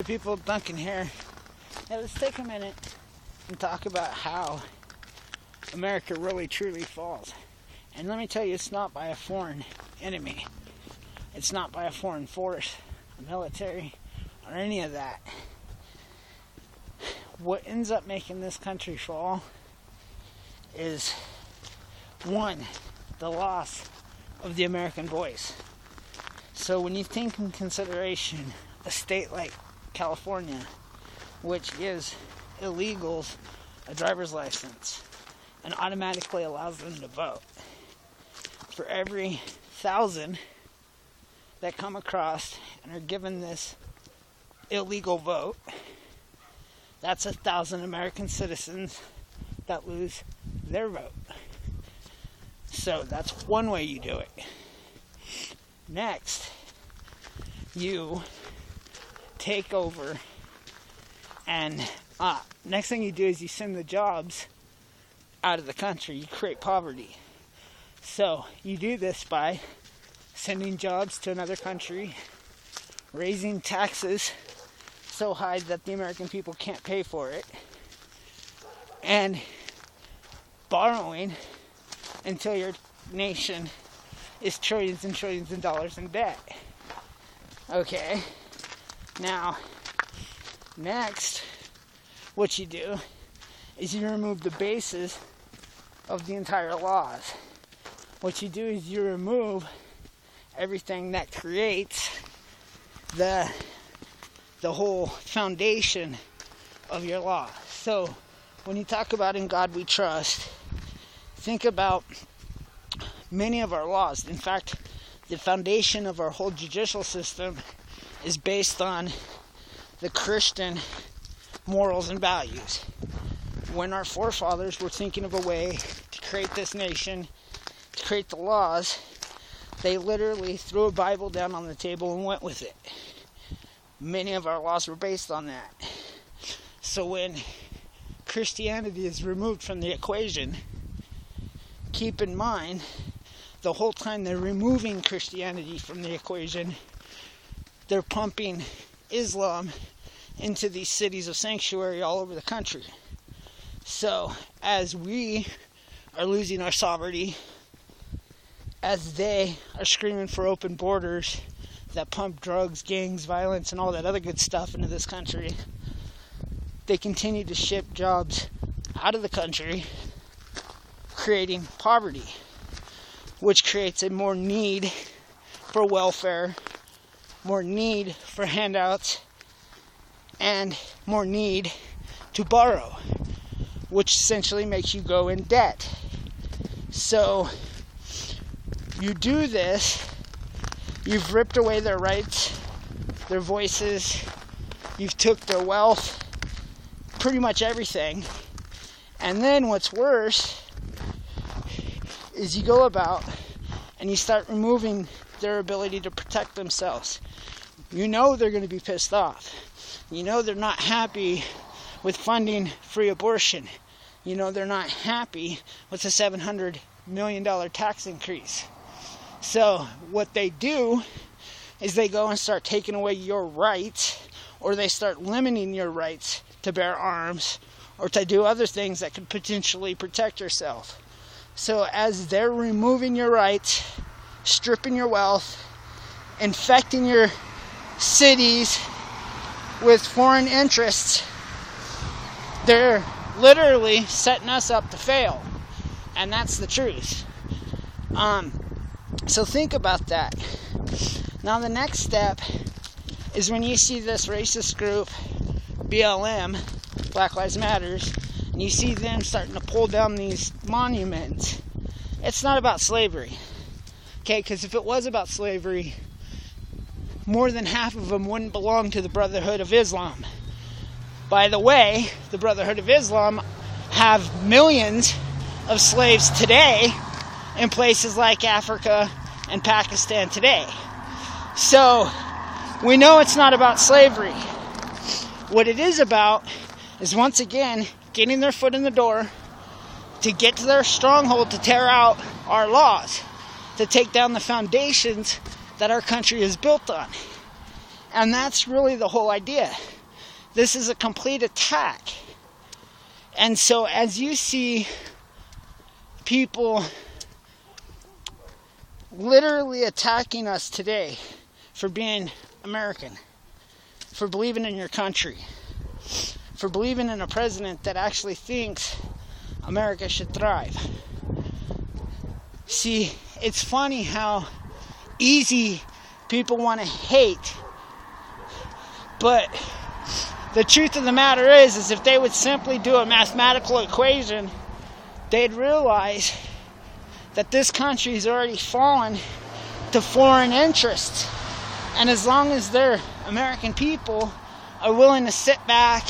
People of Duncan here. Now let's take a minute and talk about how America really truly falls. And let me tell you, it's not by a foreign enemy. It's not by a foreign force, a military, or any of that. What ends up making this country fall is, one, the loss of the American voice. So when you think in consideration a state like California, which gives illegals a driver's license and automatically allows them to vote, for every 1,000 that come across and are given this illegal vote, that's 1,000 American citizens that lose their vote. So that's one way you do it. Next, you take over, and next thing you do is you send the jobs out of the country. You create poverty. So you do this by sending jobs to another country, raising taxes so high that the American people can't pay for it, and borrowing until your nation is trillions and trillions of dollars in debt. Okay, now next what you do is you remove the basis of the entire laws. What you do is you remove everything that creates the whole foundation of your law. So when you talk about in God we trust, think about many of our laws. In fact, the foundation of our whole judicial system is based on the Christian morals and values. When our forefathers were thinking of a way to create this nation, to create the laws, they literally threw a Bible down on the table and went with it. Many of our laws were based on that. So when Christianity is removed from the equation, keep in mind, the whole time they're removing Christianity from the equation, they're pumping Islam into these cities of sanctuary all over the country. So as we are losing our sovereignty, as they are screaming for open borders that pump drugs, gangs, violence, and all that other good stuff into this country, they continue to ship jobs out of the country, creating poverty, which creates a more need for welfare, more need for handouts, and more need to borrow, which essentially makes you go in debt. So you do this, you've ripped away their rights, their voices, you've took their wealth, pretty much everything. And then what's worse is you go about and you start removing their ability to protect themselves. You know they're going to be pissed off. You know they're not happy with funding free abortion. You know they're not happy with the $700 million tax increase. So what they do is they go and start taking away your rights, or they start limiting your rights to bear arms or to do other things that could potentially protect yourself. So as they're removing your rights, stripping your wealth, infecting your cities with foreign interests, they're literally setting us up to fail. And that's the truth. So think about that. Now the next step is when you see this racist group, BLM, Black Lives Matters, and you see them starting to pull down these monuments. It's not about slavery. Okay, because if it was about slavery, more than half of them wouldn't belong to the Brotherhood of Islam. By the way, the Brotherhood of Islam have millions of slaves today in places like Africa and Pakistan today. So we know it's not about slavery. What it is about is, once again, getting their foot in the door to get to their stronghold, to tear out our laws, to take down the foundations that our country is built on. And that's really the whole idea. This is a complete attack. And so as you see people literally attacking us today for being American, for believing in your country, for believing in a president that actually thinks America should thrive. See, it's funny how easy people want to hate, but the truth of the matter is if they would simply do a mathematical equation, they'd realize that this country's already fallen to foreign interests. And as long as their American people are willing to sit back,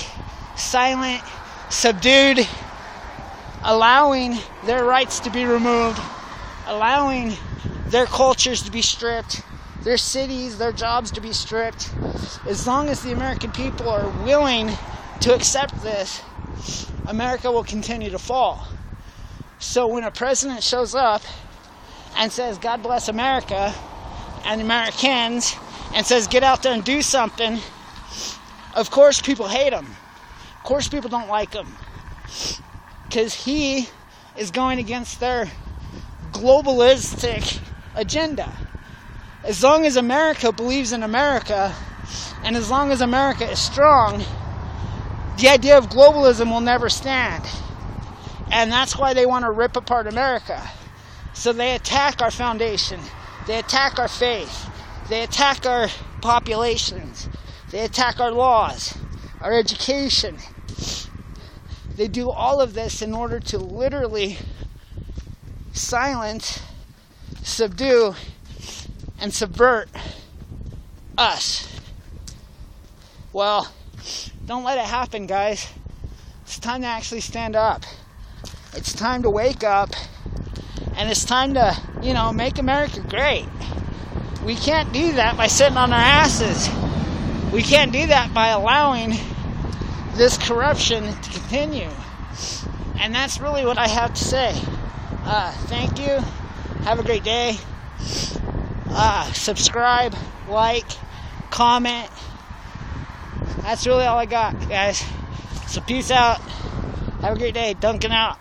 silent, subdued, allowing their rights to be removed, allowing their cultures to be stripped, their cities, their jobs to be stripped, as long as the American people are willing to accept this, America will continue to fall. So when a president shows up and says, God bless America and Americans, and says, get out there and do something, of course people hate him. Of course people don't like him. Because he is going against their globalistic agenda. As long as America believes in America, and as long as America is strong, the idea of globalism will never stand. And that's why they want to rip apart America. So they attack our foundation. They attack our faith. They attack our populations. They attack our laws, our education. They do all of this in order to literally silence, subdue, and subvert us. Well, don't let it happen, guys. It's time to actually stand up. It's time to wake up, and it's time to, make America great. We can't do that by sitting on our asses. We can't do that by allowing this corruption to continue. And that's really what I have to say. Thank you. Have a great day. Subscribe, like, comment. That's really all I got, guys. So peace out. Have a great day. Duncan out.